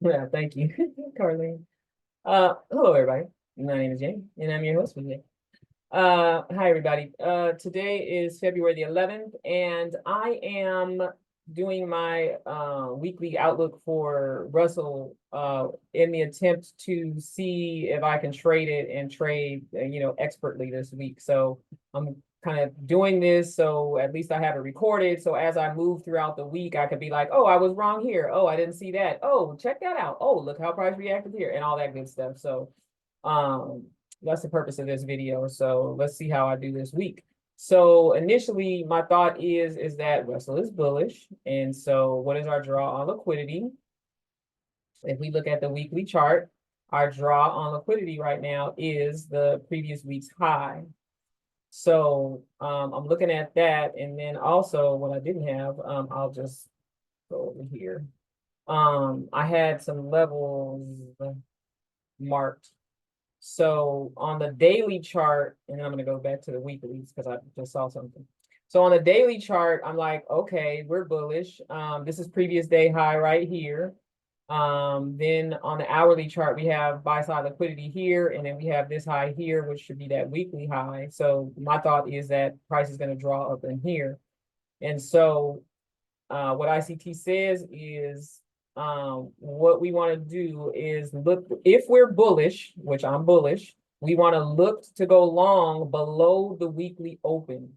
Yeah, thank you, Carlene. Hello everybody. My name is Jamie, and I'm your host for today. Hi everybody. Today is February the 11th, and I am doing my weekly outlook for Russell in the attempt to see if I can trade it and trade, expertly this week. So I'm kind of doing this so at least I have it recorded. So as I move throughout the week, I could be like, oh, I was wrong here. Oh, I didn't see that. Oh, check that out. Oh, look how price reacted here and all that good stuff. So um that's the purpose of this video. So let's see how I do this week. So initially, my thought is that Russell is bullish. And so what is our draw on liquidity? If we look at the weekly chart, our draw on liquidity right now is the previous week's high. So I'm looking at that. And then also what I didn't have, I'll just go over here. I had some levels marked. So on the daily chart, and I'm going to go back to the weeklies because I just saw something. So on the daily chart, I'm like, okay, we're bullish. This is previous day high right here. Then on the hourly chart, we have buy side liquidity here, and then we have this high here, which should be that weekly high. So my thought is that price is going to draw up in here. And so what ICT says is what we want to do is look, if we're bullish, which I'm bullish, we want to look to go long below the weekly open.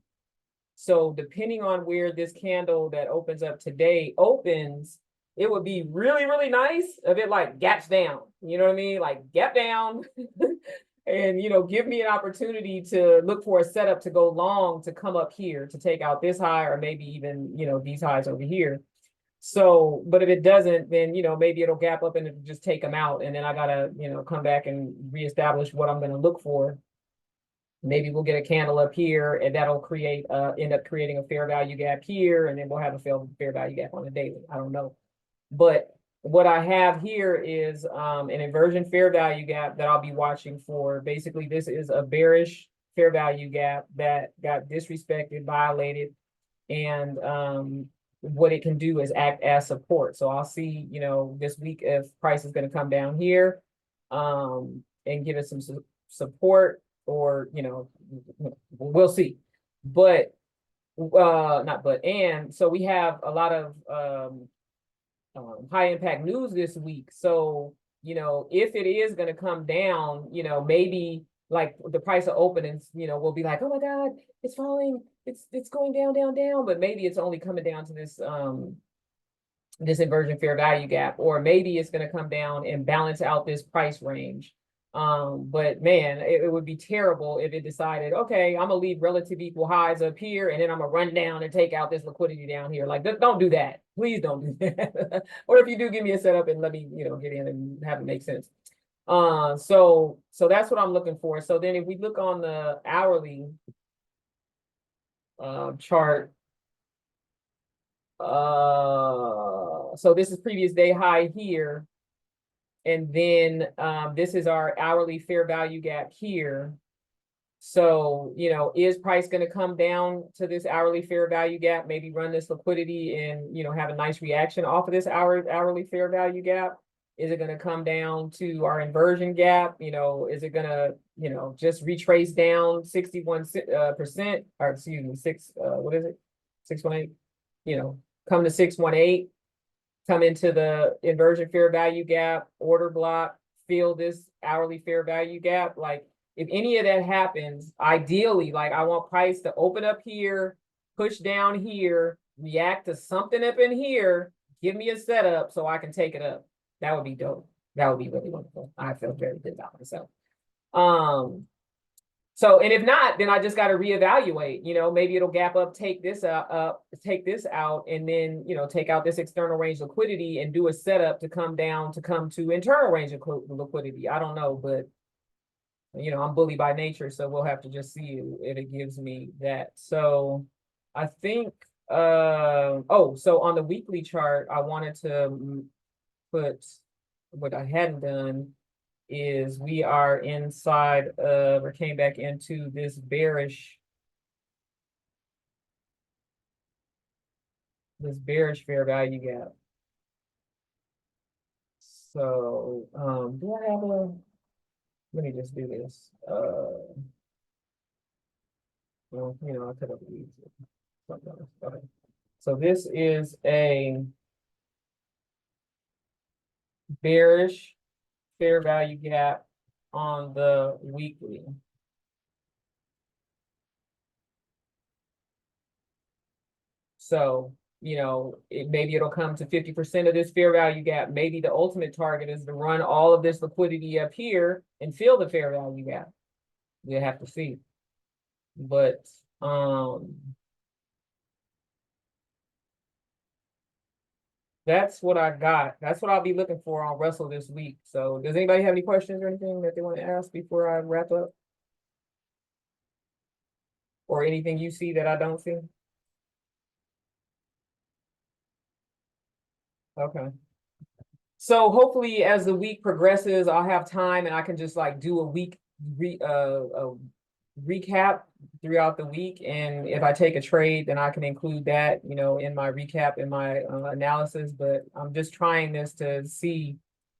So depending on where this candle that opens up today opens, it would be really, really nice if it like gaps down. You know what I mean? Like gap down and, give me an opportunity to look for a setup to go long to come up here to take out this high or maybe even, these highs over here. So, but if it doesn't, then, maybe it'll gap up and it'll just take them out. And then I gotta, come back and reestablish what I'm going to look for. Maybe we'll get a candle up here and that'll create, end up creating a fair value gap here. And then we'll have a fair value gap on the daily. I don't know. But what I have here is an inversion fair value gap that I'll be watching for. Basically, this is a bearish fair value gap that got disrespected, violated, and what it can do is act as support. So I'll see, this week if price is going to come down here and give us some support, or, we'll see. But not but, and so we have a lot of high impact news this week. So, if it is going to come down, maybe like the price of openings, we'll be like, oh my God, it's falling, it's going down, down, down. But maybe it's only coming down to this inversion fair value gap, or maybe it's going to come down and balance out this price range. But man, it would be terrible if it decided, okay, I'm gonna leave relative equal highs up here and then I'm gonna run down and take out this liquidity down here. Like, don't do that. Please don't do that. Or if you do, give me a setup and let me, get in and have it make sense. So that's what I'm looking for. So then if we look on the hourly chart, so this is previous day high here. And then this is our hourly fair value gap here. So, is price going to come down to this hourly fair value gap, maybe run this liquidity and, have a nice reaction off of this hourly fair value gap? Is it going to come down to our inversion gap? Is it going to, just retrace down 61%, or excuse me, what is it? 618, come to 618. Come into the inversion fair value gap, order block, fill this hourly fair value gap. Like, if any of that happens, ideally, like I want price to open up here, push down here, react to something up in here, give me a setup so I can take it up. That would be dope. That would be really wonderful. I feel very good about myself. So, and if not, then I just got to reevaluate, maybe it'll gap up, take this out, and then, take out this external range liquidity and do a setup to come down to come to internal range of liquidity. I don't know, but, I'm bully by nature, so we'll have to just see if it gives me that. So I think, so on the weekly chart, I wanted to put what I hadn't done is we are inside of, or came back into this bearish fair value gap. So, do I have a, let me just do this. Well, I'll cut up these. Something else. Okay. So this is a bearish fair value gap on the weekly. So, maybe it'll come to 50% of this fair value gap. Maybe the ultimate target is to run all of this liquidity up here and fill the fair value gap. We'll have to see. But that's what I got. That's what I'll be looking for on Russell this week. So does anybody have any questions or anything that they want to ask before I wrap up? Or anything you see that I don't see? Okay. So hopefully as the week progresses, I'll have time and I can just like do a recap throughout the week. And if I take a trade, then I can include that, in my recap, in my analysis. But I'm just trying this to see,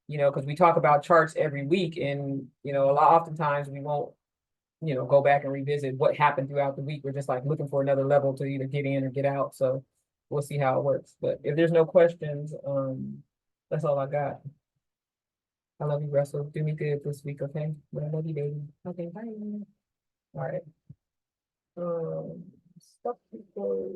because we talk about charts every week and, oftentimes we won't, go back and revisit what happened throughout the week. We're just like looking for another level to either get in or get out. So we'll see how it works. But if there's no questions, that's all I got. I love you, Russell. Do me good this week, okay? But I love you, baby. Okay, bye. All right. Stuff people.